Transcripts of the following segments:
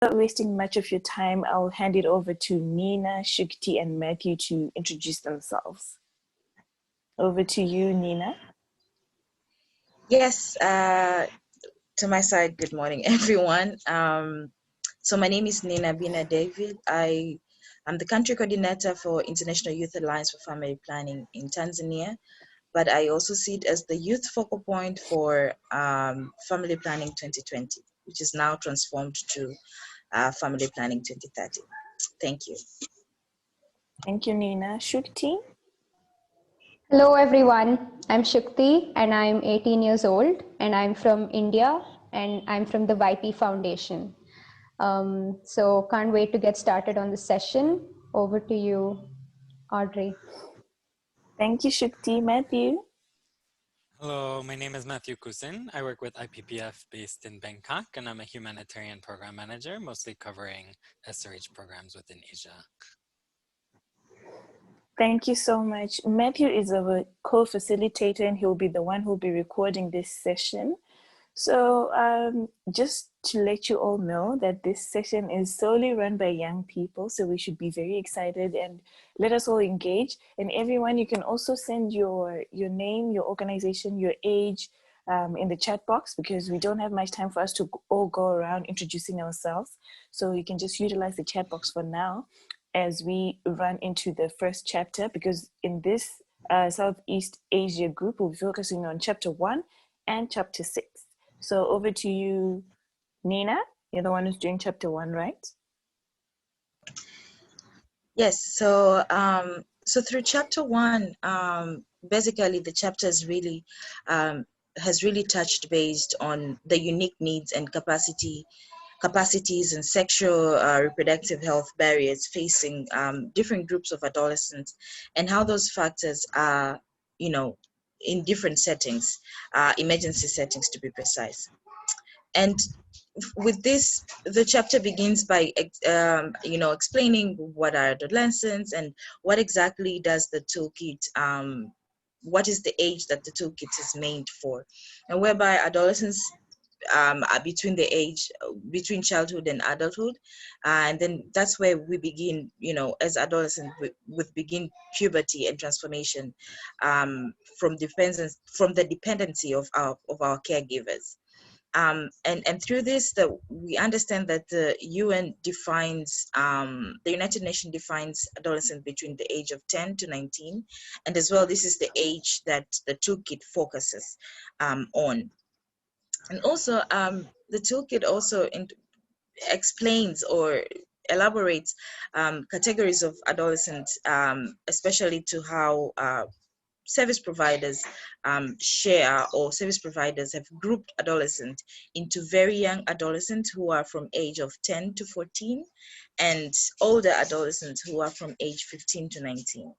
Without wasting much of your time, I'll hand it over to Nina, Shukti, and Matthew to introduce themselves. Over to you, Nina. Yes, to my side, good morning, everyone. So my name is Nina Bina David. I'm the country coordinator for International Youth Alliance for Family Planning in Tanzania, but I also sit as the youth focal point for Family Planning 2020, which is now transformed to Family Planning 2030. Thank you. Thank you, Nina. Shukti? Hello everyone, I'm Shukti and I'm 18 years old and I'm from India and I'm from the YP Foundation. So can't wait to get started on the session. Over to you, Audrey. Thank you, Shukti. Matthew? Hello, my name is Matthew Kusin. I work with IPPF based in Bangkok, and I'm a humanitarian program manager, mostly covering SRH programs within Asia. Thank you so much. Matthew is our co-facilitator and he'll be the one who'll be recording this session. So just to let you all know that this session is solely run by young people, so we should be very excited and let us all engage. And everyone, you can also send your name, your organization, your age in the chat box, because we don't have much time for us to all go around introducing ourselves. So you can just utilize the chat box for now as we run into the first chapter, because in this Southeast Asia group, we'll be focusing on chapter 1 and chapter 6. So over to you, Nina. You're the one who's doing chapter 1, right? Yes. So so through chapter 1, basically the chapter is really has really touched based on the unique needs and capacities and sexual reproductive health barriers facing different groups of adolescents, and how those factors are, in different settings, emergency settings to be precise. And with this, the chapter begins by explaining what are adolescents and what exactly does the toolkit, what is the age that the toolkit is made for, and whereby adolescents are between childhood and adulthood, and then that's where we begin, as adolescents, we begin puberty and transformation, from the dependency of our caregivers. And through this, we understand that the United Nations defines adolescent between the age of 10 to 19, and as well, this is the age that the toolkit focuses on. And also, the toolkit also explains or elaborates categories of adolescents, especially to how service providers share, or service providers have grouped adolescents into very young adolescents who are from age of 10 to 14, and older adolescents who are from age 15 to 19.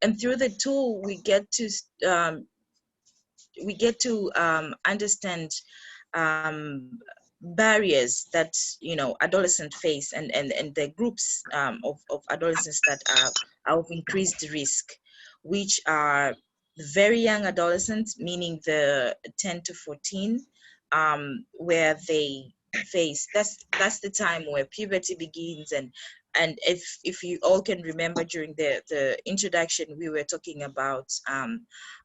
And through the tool, we get to understand barriers that adolescents face, and the groups of adolescents that are of increased risk, which are very young adolescents, meaning the 10 to 14, where they face, that's the time where puberty begins. And if you all can remember, during the introduction, we were talking about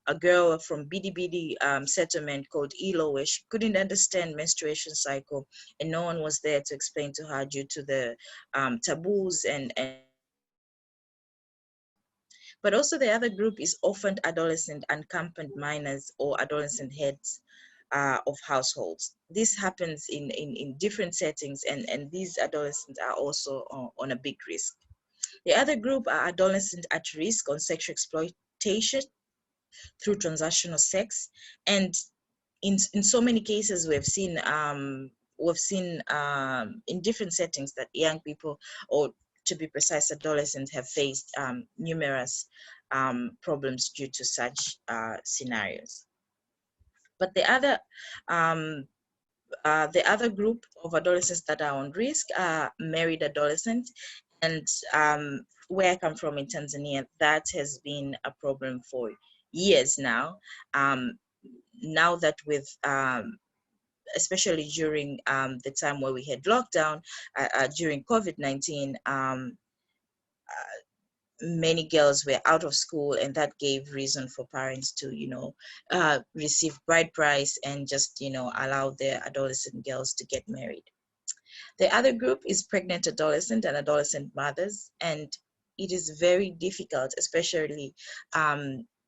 a girl from Bidi settlement called Ilo, where she couldn't understand menstruation cycle, and no one was there to explain to her due to the taboos and but also the other group is orphaned adolescent, unaccompanied minors, or adolescent heads of households. This happens in different settings, and these adolescents are also on a big risk. The other group are adolescents at risk on sexual exploitation through transactional sex, and in so many cases we've seen in different settings that young people, or to be precise, adolescents, have faced numerous problems due to such scenarios. But the other group of adolescents that are on risk are married adolescents, and where I come from in Tanzania, that has been a problem for years now. Now that with especially during the time where we had lockdown during COVID-19. Many girls were out of school, and that gave reason for parents to, receive bride price and just, allow their adolescent girls to get married. The other group is pregnant adolescent and adolescent mothers, and it is very difficult, especially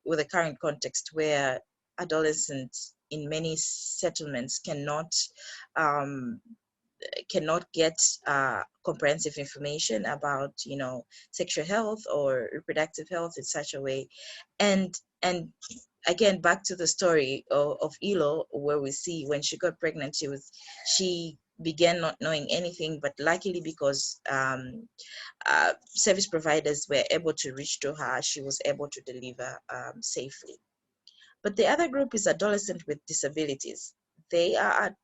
with the current context where adolescents in many settlements um, cannot get comprehensive information about, sexual health or reproductive health in such a way. And again, back to the story of Elo, where we see when she got pregnant, she began not knowing anything, but luckily, because service providers were able to reach to her, she was able to deliver safely. But the other group is adolescent with disabilities. They are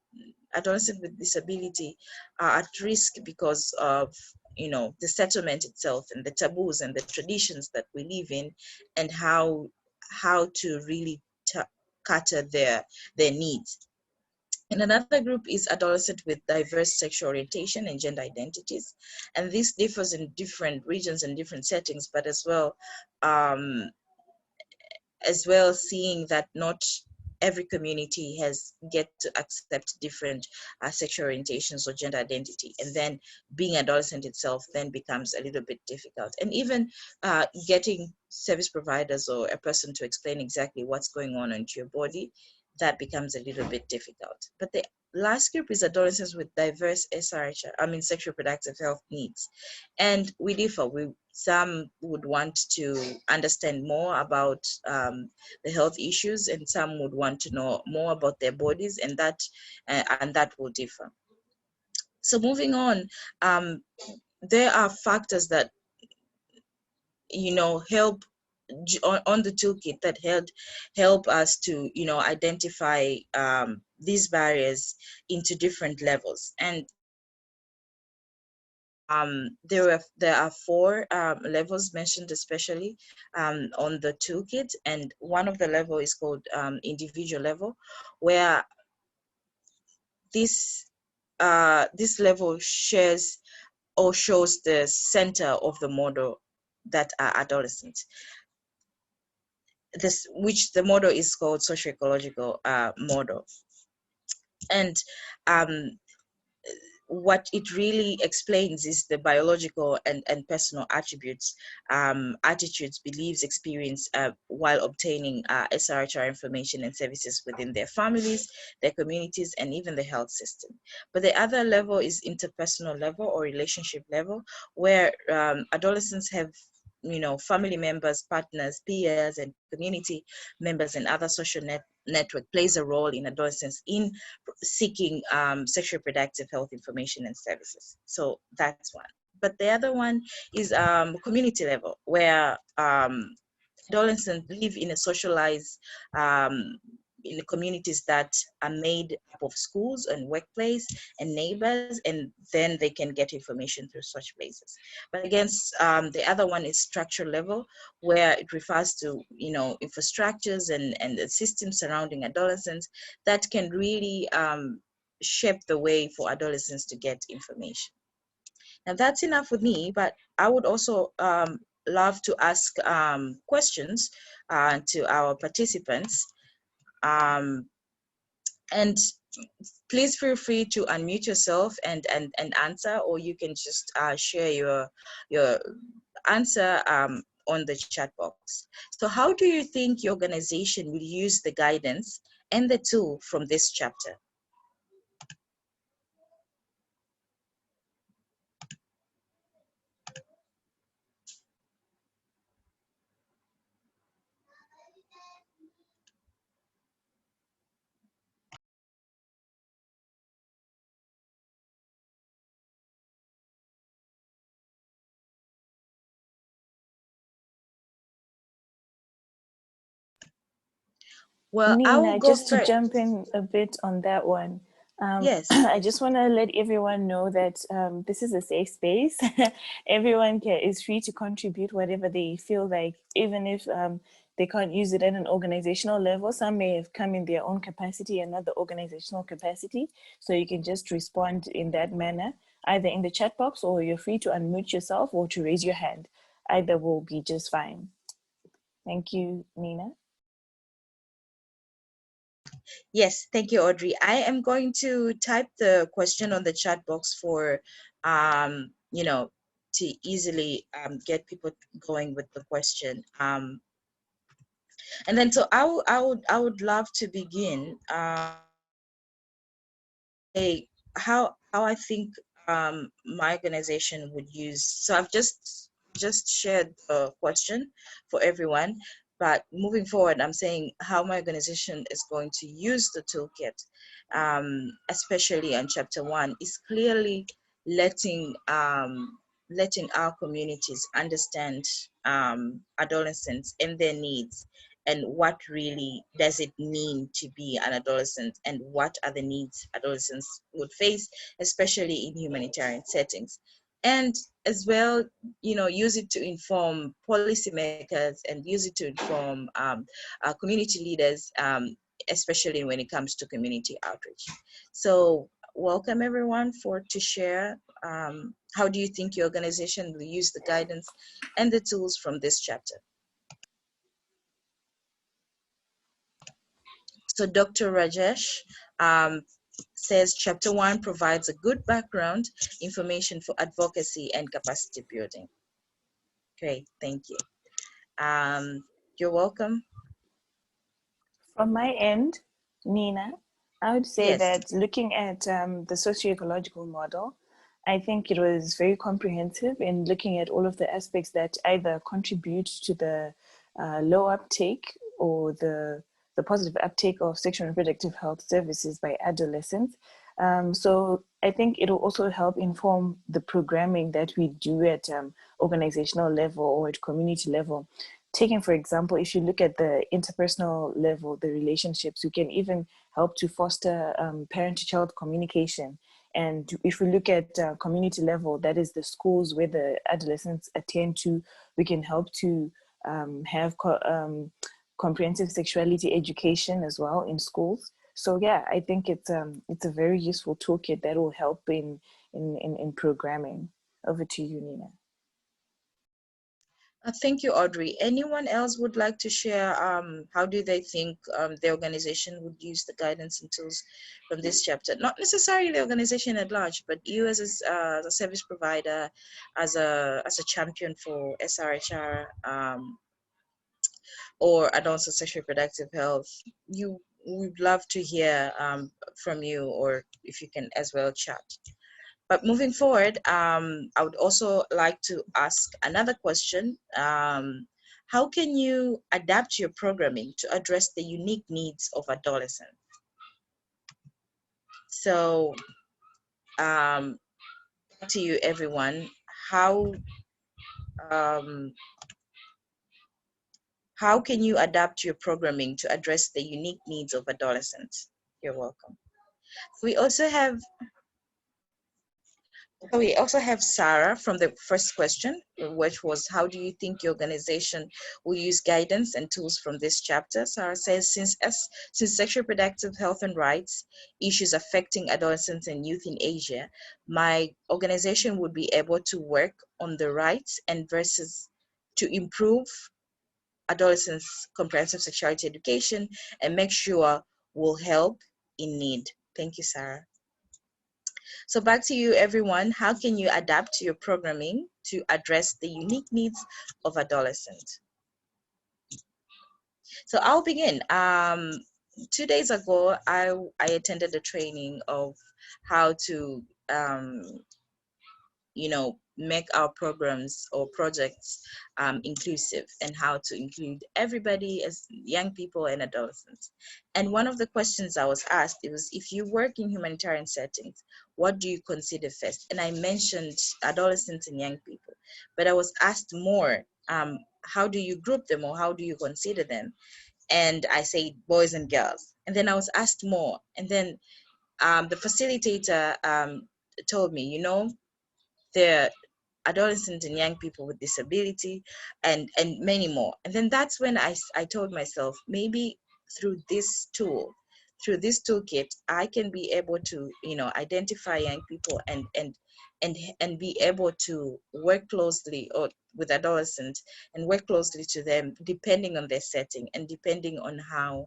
adolescents with disability are at risk because of, the settlement itself and the taboos and the traditions that we live in, and how to really cater their needs. And another group is adolescent with diverse sexual orientation and gender identities, and this differs in different regions and different settings, but um, as well seeing that not every community get to accept different sexual orientations or gender identity, and then being adolescent itself then becomes a little bit difficult, and even getting service providers or a person to explain exactly what's going on into your body, that becomes a little bit difficult. But the last group is adolescents with diverse sexual reproductive health needs, and we differ. Some would want to understand more about the health issues, and some would want to know more about their bodies, and that will differ. So moving on, there are factors that help on the toolkit that help us to identify these barriers into different levels. And there are four levels mentioned, especially on the toolkit, and one of the level is called individual level, where this level shares or shows the center of the model that are adolescents. Which the model is called socio-ecological model, and what it really explains is the biological and personal attributes, attitudes, beliefs, experience while obtaining SRHR information and services within their families, their communities, and even the health system. But the other level is interpersonal level or relationship level, where adolescents have family members, partners, peers, and community members and other social network plays a role in adolescents in seeking sexual reproductive health information and services. So that's one. But the other one is community level, where adolescents live in a socialized in communities that are made up of schools and workplace and neighbors, and then they can get information through such places. But against the other one is structure level, where it refers to infrastructures and the systems surrounding adolescents that can really shape the way for adolescents to get information. Now that's enough with me, but I would also love to ask questions to our participants. Um, and please feel free to unmute yourself and answer, or you can just share your answer on the chat box. So how do you think your organization will use the guidance and the tool from this chapter? Well, I will Nina, go just to first. jump in a bit on that one. Yes. I just want to let everyone know that this is a safe space. Everyone is free to contribute whatever they feel like, even if they can't use it at an organizational level. Some may have come in their own capacity and not the organizational capacity. So you can just respond in that manner, either in the chat box, or you're free to unmute yourself or to raise your hand. Either will be just fine. Thank you, Nina. Yes, thank you, Audrey. I am going to type the question on the chat box for, to easily get people going with the question. And then, so I would love to begin. How I think my organization would use. So I've just shared the question for everyone, but moving forward, I'm saying how my organization is going to use the toolkit, especially on chapter 1, is clearly letting letting our communities understand adolescents and their needs, and what really does it mean to be an adolescent, and what are the needs adolescents would face, especially in humanitarian settings. And as well, use it to inform policymakers and use it to inform community leaders, especially when it comes to community outreach. So welcome everyone to share. How do you think your organization will use the guidance and the tools from this chapter? So Dr. Rajesh says chapter 1 provides a good background information for advocacy and capacity building. Great, thank you. You're welcome. From my end, Nina, I would say Yes. that looking at the socio-ecological model, I think it was very comprehensive in looking at all of the aspects that either contribute to the low uptake or the positive uptake of sexual and reproductive health services by adolescents. So I think it will also help inform the programming that we do at organizational level or at community level. Taking, for example, if you look at the interpersonal level, the relationships, we can even help to foster parent-to-child communication. And if we look at community level, that is the schools where the adolescents attend to, we can help to have comprehensive sexuality education as well in schools. So yeah, I think it's a very useful toolkit that will help in programming. Over to you, Nina. Thank you, Audrey. Anyone else would like to share how do they think the organization would use the guidance and tools from this chapter? Not necessarily the organization at large, but you as a service provider, as a champion for SRHR or adults and sexual reproductive health. You would love to hear from you, or if you can as well chat. But moving forward, I would also like to ask another question. How can you adapt your programming to address the unique needs of adolescents? So, to you, everyone, how can you adapt your programming to address the unique needs of adolescents? You're welcome. We also have Sarah from the first question, which was, how do you think your organization will use guidance and tools from this chapter? Sarah says, since sexual reproductive health and rights issues affecting adolescents and youth in Asia, my organization would be able to work on the rights and versus to improve adolescents' comprehensive sexuality education and make sure we'll help in need. Thank you, Sarah. So back to you, everyone. How can you adapt your programming to address the unique needs of adolescents? So I'll begin. 2 days ago, I attended a training of how to make our programs or projects inclusive, and how to include everybody as young people and adolescents. And one of the questions I was asked, it was, if you work in humanitarian settings, what do you consider first? And I mentioned adolescents and young people, but I was asked more, how do you group them, or how do you consider them? And I said boys and girls. And then I was asked more, and then the facilitator told me, there adolescents and young people with disability, and many more. And then that's when I told myself, maybe through this tool, through this toolkit, I can be able to, identify young people and be able to work closely or with adolescents and work closely to them, depending on their setting and depending on how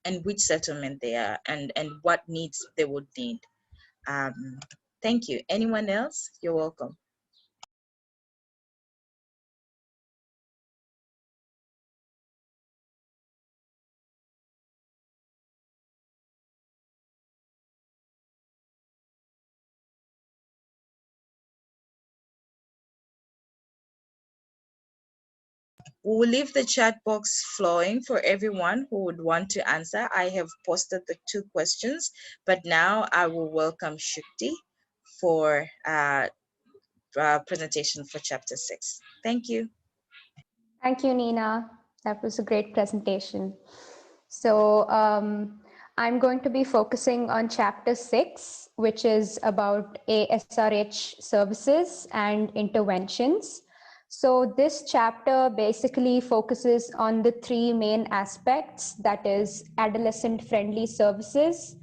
and which settlement they are, and what needs they would need. Thank you. Anyone else? You're welcome. We will leave the chat box flowing for everyone who would want to answer. I have posted the 2 questions, but now I will welcome Shukti for presentation for chapter 6. Thank you. Thank you, Nina. That was a great presentation. So I'm going to be focusing on chapter 6, which is about ASRH services and interventions. So this chapter basically focuses on the 3 main aspects, that is adolescent-friendly services,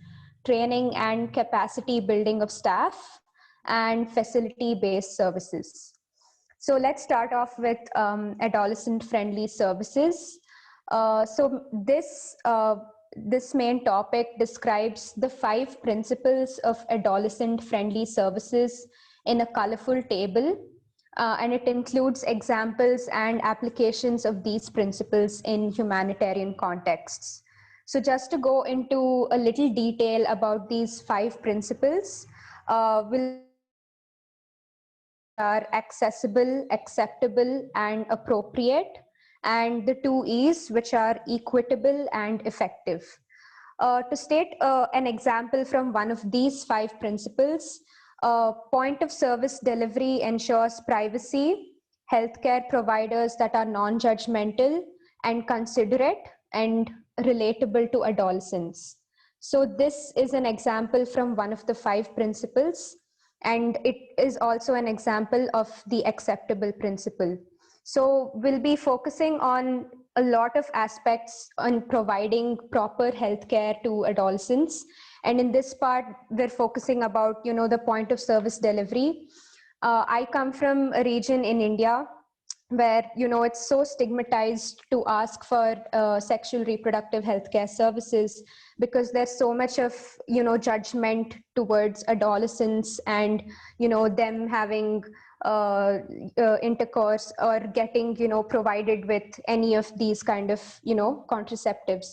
training and capacity building of staff, and facility-based services. So let's start off with adolescent-friendly services. This main topic describes the 5 principles of adolescent-friendly services in a colorful table, and it includes examples and applications of these principles in humanitarian contexts. So just to go into a little detail about these 5 principles, we'll start with the first 3, which are accessible, acceptable, and appropriate, and the 2 E's, which are equitable and effective. To state an example from one of these 5 principles, point of service delivery ensures privacy, healthcare providers that are non-judgmental and considerate and relatable to adolescents. So this is an example from one of the 5 principles, and it is also an example of the acceptable principle. So we'll be focusing on a lot of aspects on providing proper healthcare to adolescents. And in this part, we're focusing about, the point of service delivery. I come from a region in India where it's so stigmatized to ask for sexual reproductive healthcare services, because there's so much of judgment towards adolescents and them having intercourse or getting provided with any of these kind of contraceptives.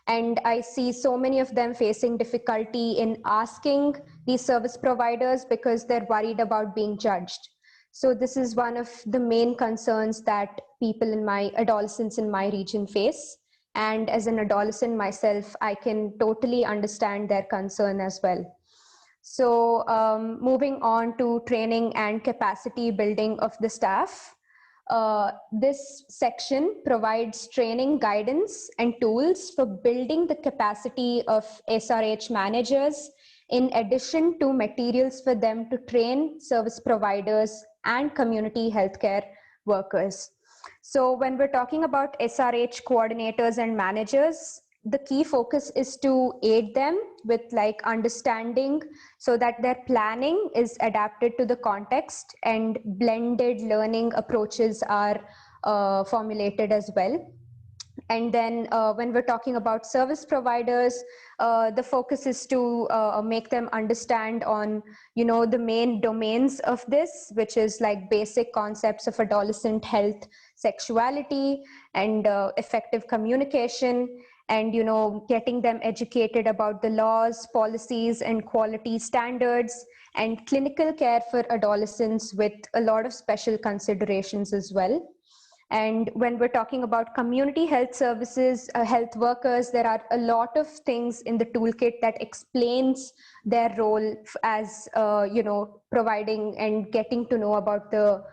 And I see so many of them facing difficulty in asking these service providers because they're worried about being judged. So this is one of the main concerns that people in my adolescents in my region face. And as an adolescent myself, I can totally understand their concern as well. So moving on to training and capacity building of the staff. This section provides training guidance and tools for building the capacity of SRH managers, in addition to materials for them to train service providers and community healthcare workers. So when we're talking about SRH coordinators and managers, the key focus is to aid them with understanding, so that their planning is adapted to the context and blended learning approaches are formulated as well. And then when we're talking about service providers, the focus is to make them understand on, the main domains of this, which is basic concepts of adolescent health, sexuality, and effective communication, and, getting them educated about the laws, policies, and quality standards, and clinical care for adolescents with a lot of special considerations as well. And when we're talking about community health services, health workers, there are a lot of things in the toolkit that explains their role as, providing and getting to know about the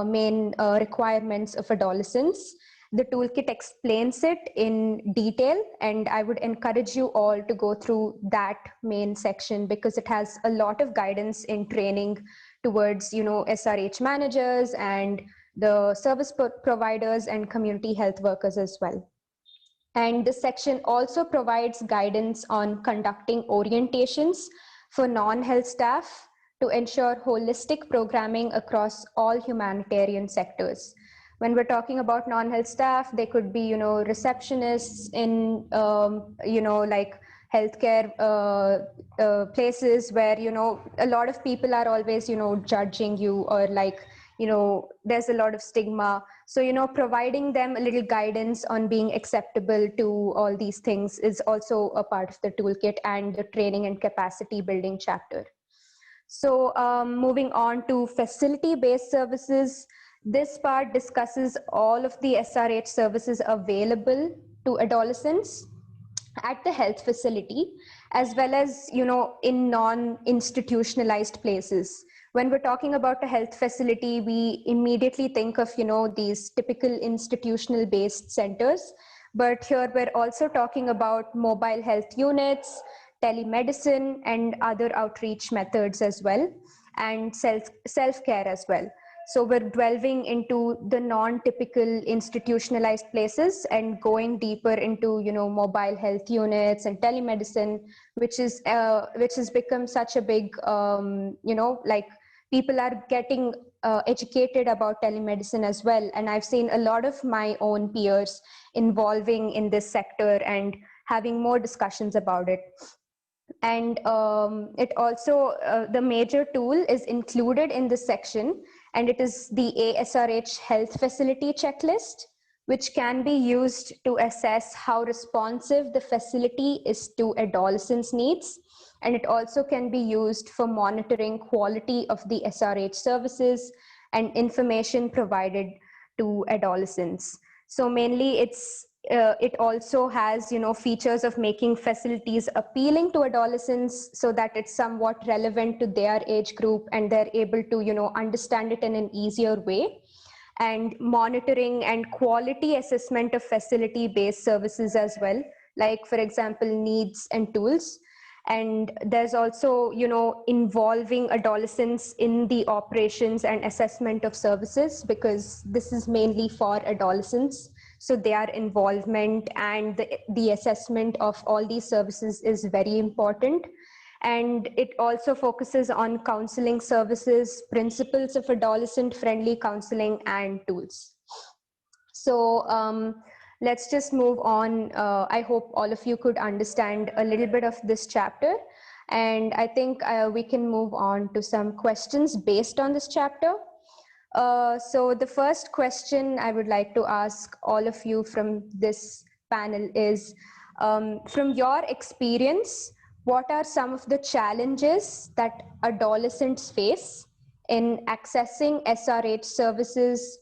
main requirements of adolescents. The toolkit explains it in detail, and I would encourage you all to go through that main section because it has a lot of guidance in training towards, SRH managers and the service providers and community health workers as well. And this section also provides guidance on conducting orientations for non-health staff to ensure holistic programming across all humanitarian sectors. When we're talking about non-health staff, they could be, receptionists in, like healthcare places where, a lot of people are always, judging you, or like, there's a lot of stigma. So, providing them a little guidance on being acceptable to all these things is also a part of the toolkit and the training and capacity building chapter. So moving on to facility-based services, this part discusses all of the SRH services available to adolescents at the health facility, as well as, in non-institutionalized places. When we're talking about a health facility, we immediately think of, these typical institutional based centers. But here we're also talking about mobile health units, telemedicine, and other outreach methods as well, and self-care as well. So we're delving into the non-typical institutionalized places and going deeper into, mobile health units and telemedicine, which has become such a big, like people are getting educated about telemedicine as well. And I've seen a lot of my own peers involving in this sector and having more discussions about it. And it also, the major tool is included in this section, and it is the ASRH Health Facility Checklist, which can be used to assess how responsive the facility is to adolescents' needs. And it also can be used for monitoring quality of the SRH services and information provided to adolescents. So mainly it also has, features of making facilities appealing to adolescents so that it's somewhat relevant to their age group and they're able to, understand it in an easier way. And monitoring and quality assessment of facility-based services as well, like, for example, needs and tools. And there's also, involving adolescents in the operations and assessment of services, because this is mainly for adolescents. So their involvement and the assessment of all these services is very important. And it also focuses on counseling services, principles of adolescent-friendly counseling, and tools. So let's just move on. I hope all of you could understand a little bit of this chapter. And I think we can move on to some questions based on this chapter. So the first question I would like to ask all of you from this panel is, from your experience, what are some of the challenges that adolescents face in accessing SRH services?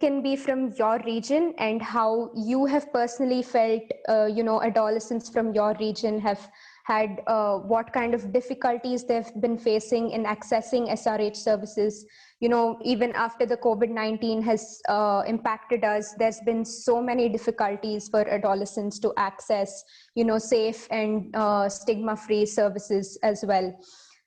Can be from your region, and how you have personally felt, adolescents from your region have had, what kind of difficulties they've been facing in accessing SRH services. Even after the COVID-19 has impacted us, there's been so many difficulties for adolescents to access, safe and stigma-free services as well.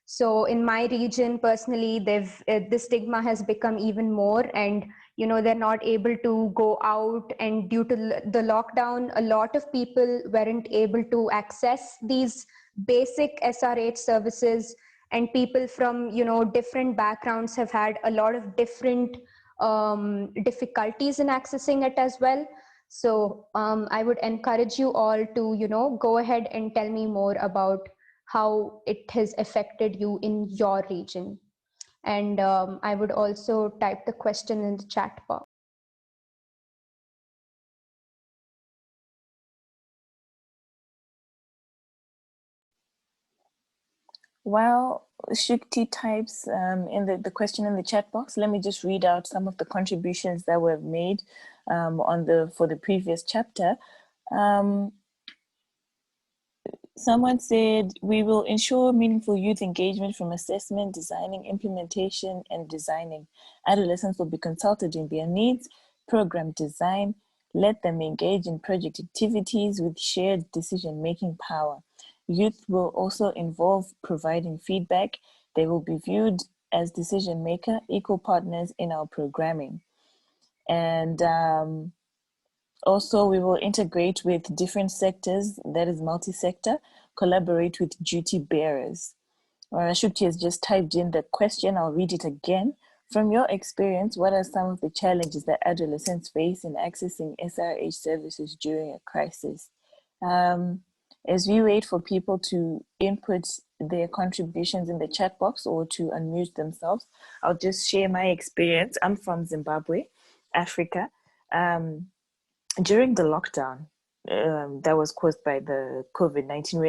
So in my region, personally, the stigma has become even more, and they're not able to go out, and due to the lockdown, a lot of people weren't able to access these basic SRH services, and people from different backgrounds have had a lot of different difficulties in accessing it as well. So I would encourage you all to go ahead and tell me more about how it has affected you in your region. And I would also type the question in the chat box. While Shukti types in the question in the chat box, let me just read out some of the contributions that were made for the previous chapter. Someone said, we will ensure meaningful youth engagement from assessment, designing, implementation, and designing. Adolescents will be consulted in their needs, program design, let them engage in project activities with shared decision-making power. Youth will also involve providing feedback, They will be viewed as decision maker, equal partners in our programming. And also, we will integrate with different sectors, that is multi-sector, collaborate with duty bearers. Shukti has just typed in the question. I'll read it again. From your experience, what are some of the challenges that adolescents face in accessing SRH services during a crisis? As we wait for people to input their contributions in the chat box or to unmute themselves, I'll just share my experience. I'm from Zimbabwe, Africa. During the lockdown that was caused by the COVID-19,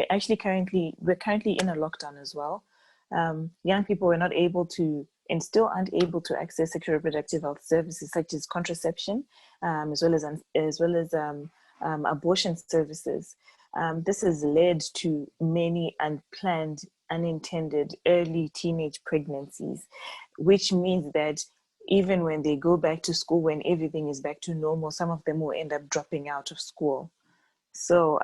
we're currently in a lockdown as well. Young people were not able to and still aren't able to access sexual reproductive health services such as contraception, as well as abortion services. This has led to many unplanned, unintended early teenage pregnancies, which means that even when they go back to school, when everything is back to normal, some of them will end up dropping out of school. So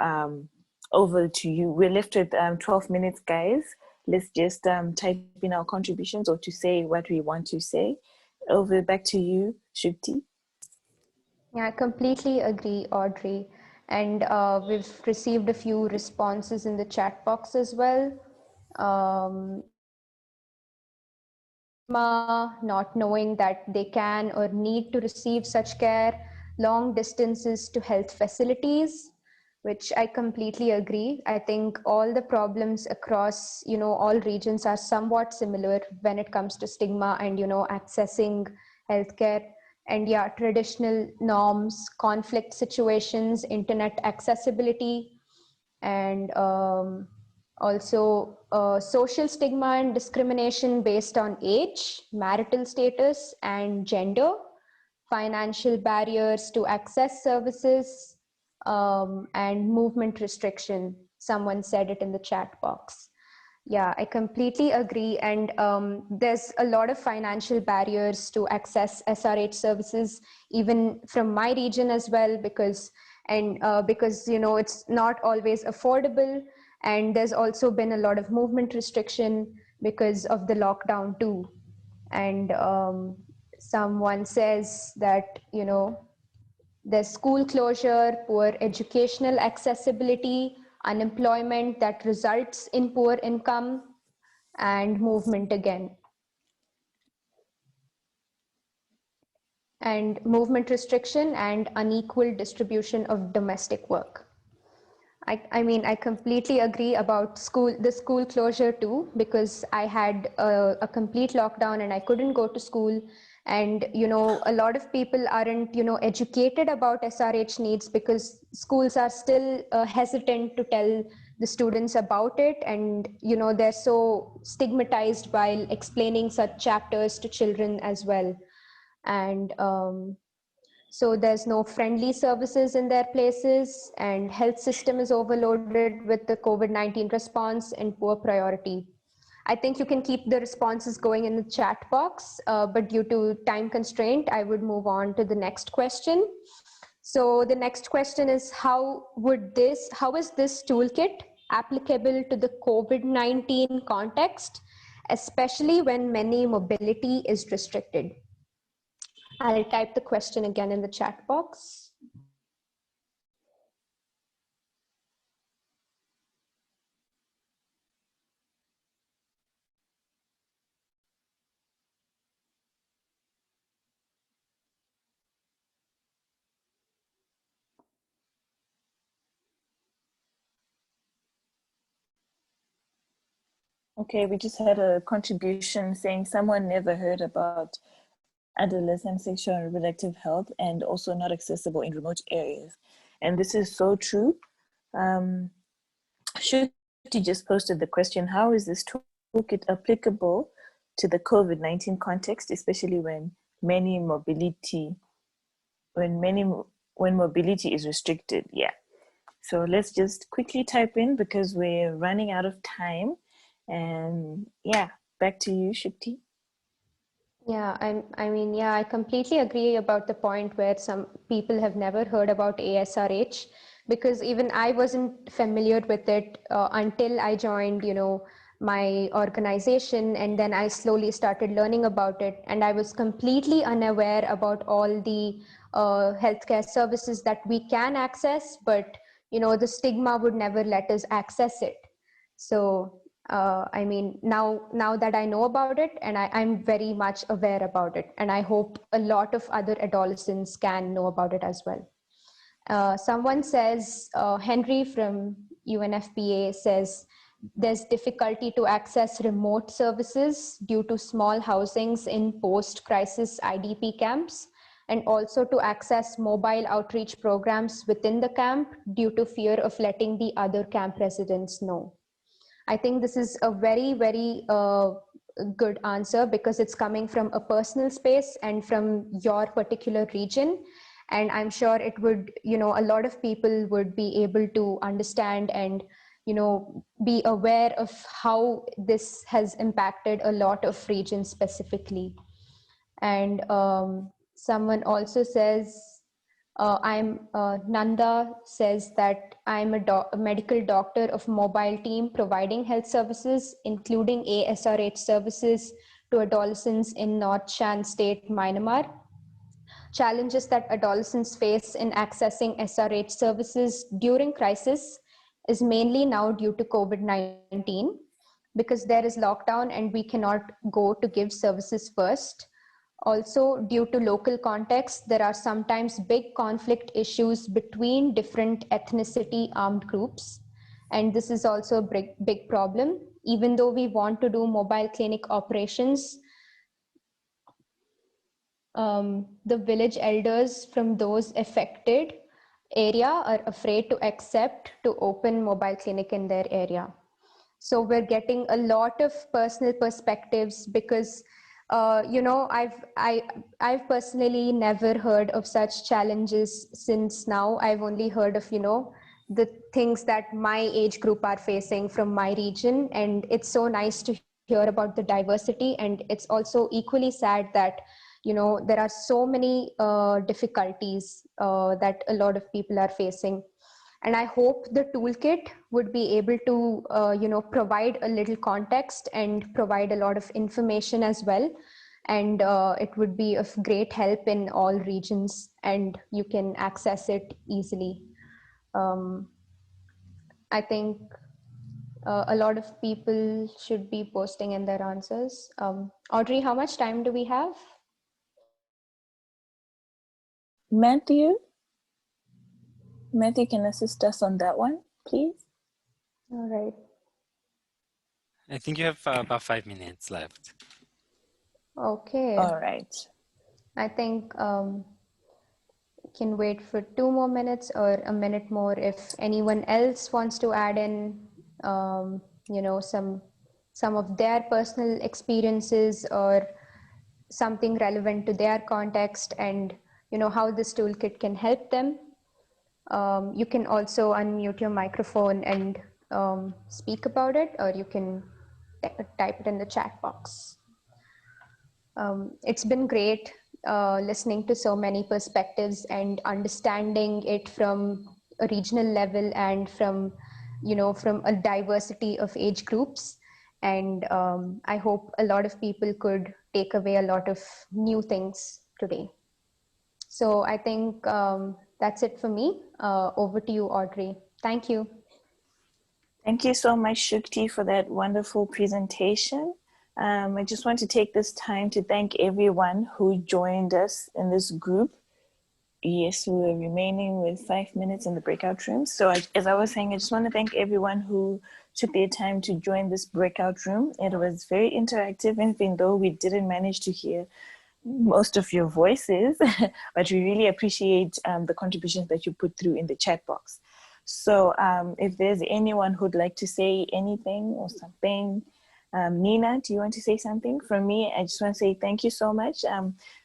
over to you. We're left with 12 minutes, guys. Let's just type in our contributions or to say what we want to say. Over back to you, Shukti. Yeah, I completely agree, Audrey. And we've received a few responses in the chat box as well. Stigma, not knowing that they can or need to receive such care, long distances to health facilities, which I completely agree. I think all the problems across, all regions are somewhat similar when it comes to stigma and, accessing healthcare. And yeah, traditional norms, conflict situations, internet accessibility, and also social stigma and discrimination based on age, marital status, and gender, financial barriers to access services, and movement restriction. Someone said it in the chat box. Yeah, I completely agree. And there's a lot of financial barriers to access SRH services, even from my region as well, because it's not always affordable. And there's also been a lot of movement restriction because of the lockdown too. And someone says that, there's school closure, poor educational accessibility, unemployment that results in poor income, and movement again. And movement restriction and unequal distribution of domestic work. I mean, I completely agree about the school closure too, because I had a complete lockdown and I couldn't go to school. And, a lot of people aren't, educated about SRH needs because schools are still hesitant to tell the students about it. And, they're so stigmatized while explaining such chapters to children as well. And so there's no friendly services in their places, and health system is overloaded with the COVID-19 response and poor priority. I think you can keep the responses going in the chat box, but due to time constraint, I would move on to the next question. So the next question is, how is this toolkit applicable to the COVID-19 context, especially when many mobility is restricted? I'll type the question again in the chat box. Okay, we just had a contribution saying someone never heard about adolescent sexual and reproductive health and also not accessible in remote areas. And this is so true. Shruti just posted the question, how is this toolkit applicable to the COVID-19 context, especially when mobility is restricted? Yeah. So let's just quickly type in because we're running out of time. And yeah, back to you, Shruti. Yeah, I completely agree about the point where some people have never heard about ASRH, because even I wasn't familiar with it until I joined, my organization, and then I slowly started learning about it, and I was completely unaware about all the healthcare services that we can access, but the stigma would never let us access it. So I mean, now that I know about it, and I'm very much aware about it, and I hope a lot of other adolescents can know about it as well. Someone says, Henry from UNFPA says, there's difficulty to access remote services due to small housings in post-crisis IDP camps, and also to access mobile outreach programs within the camp due to fear of letting the other camp residents know. I think this is a very, very good answer because it's coming from a personal space and from your particular region. And I'm sure it would, a lot of people would be able to understand and, be aware of how this has impacted a lot of regions specifically. And someone also says, Nanda says that I'm a medical doctor of mobile team providing health services, including ASRH services to adolescents in North Shan State, Myanmar. Challenges that adolescents face in accessing SRH services during crisis is mainly now due to COVID-19 because there is lockdown and we cannot go to give services first. Also, due to local context, there are sometimes big conflict issues between different ethnicity armed groups. And this is also a big problem. Even though we want to do mobile clinic operations, the village elders from those affected area are afraid to accept to open mobile clinic in their area. So we're getting a lot of personal perspectives because I've personally never heard of such challenges since now. I've only heard of the things that my age group are facing from my region, and it's so nice to hear about the diversity. And it's also equally sad that there are so many difficulties that a lot of people are facing. And I hope the toolkit would be able to, provide a little context and provide a lot of information as well. And it would be of great help in all regions, and you can access it easily. I think a lot of people should be posting in their answers. Audrey, how much time do we have? Matthew can assist us on that one, please. All right. I think you have about 5 minutes left. Okay. All right. I think can wait for 2 more minutes or a minute more if anyone else wants to add in, some of their personal experiences or something relevant to their context and, how this toolkit can help them. You can also unmute your microphone and speak about it, or you can type it in the chat box. It's been great listening to so many perspectives and understanding it from a regional level and from a diversity of age groups. And I hope a lot of people could take away a lot of new things today. So I think that's it for me. Over to you, Audrey. Thank you. Thank you so much, Shukti, for that wonderful presentation. I just want to take this time to thank everyone who joined us in this group. Yes, we were remaining with 5 minutes in the breakout room. So as I was saying, I just want to thank everyone who took their time to join this breakout room. It was very interactive, even though we didn't manage to hear most of your voices, but we really appreciate the contributions that you put through in the chat box. So if there's anyone who'd like to say anything or something, Nina, do you want to say something? From me, I just want to say thank you so much.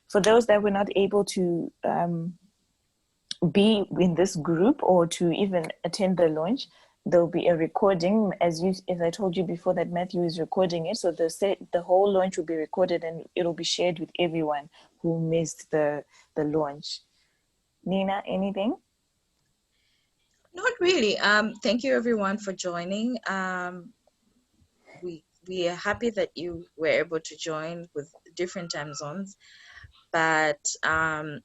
For those that were not able to be in this group or to even attend the launch, there'll be a recording, as I told you before, that Matthew is recording it. So the whole launch will be recorded and it'll be shared with everyone who missed the launch. Nina, anything? Not really. Thank you everyone for joining. we are happy that you were able to join with different time zones, but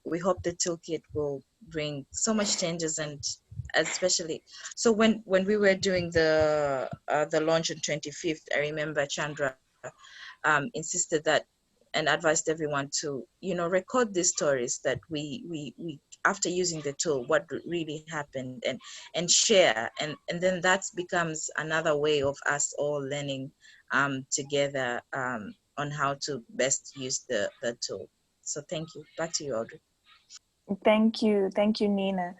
we hope the toolkit will bring so much changes, and especially so when we were doing the launch on 25th, I remember Chandra insisted that and advised everyone to, you know, record these stories that we after using the tool, what really happened, and share, and then that becomes another way of us all learning together on how to best use the tool. So thank you. Back to you, Audrey. Thank you, Nina.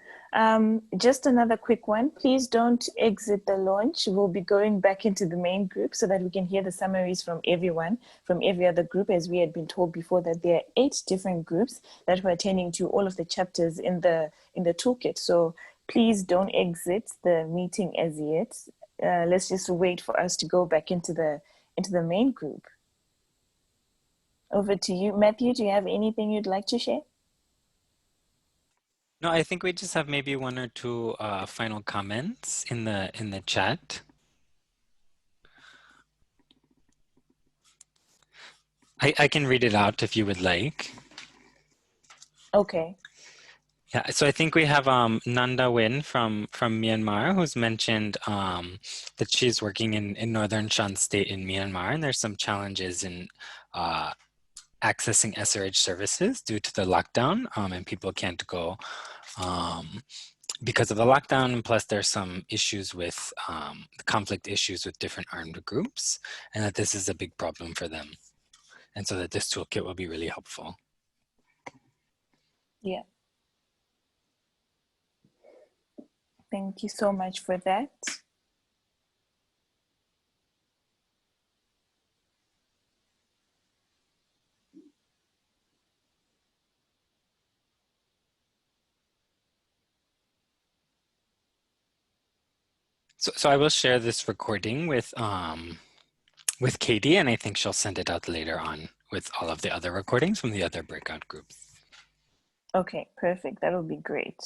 Just another quick one. Please don't exit the launch. We'll be going back into the main group so that we can hear the summaries from everyone, from every other group, as we had been told before that there are 8 different groups that were attending to all of the chapters in the toolkit. So please don't exit the meeting as yet. Let's just wait for us to go back into the main group. Over to you, Matthew. Do you have anything you'd like to share? No, I think we just have maybe 1 or 2 final comments in the chat. I can read it out if you would like. Okay. Yeah, so I think we have Nanda Win from Myanmar, who's mentioned that she's working in northern Shan State in Myanmar, and there's some challenges in accessing SRH services due to the lockdown, and people can't go because of the lockdown, and plus there's some issues with conflict issues with different armed groups, and that this is a big problem for them. And so that this toolkit will be really helpful. Yeah. Thank you so much for that. So I will share this recording with Katie, and I think she'll send it out later on with all of the other recordings from the other breakout groups. Okay, perfect. That'll be great.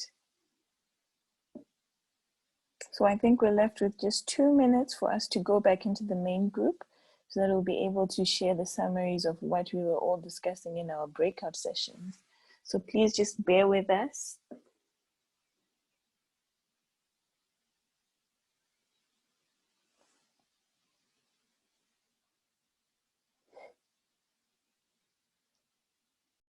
So I think we're left with just 2 minutes for us to go back into the main group so that we'll be able to share the summaries of what we were all discussing in our breakout sessions. So please just bear with us.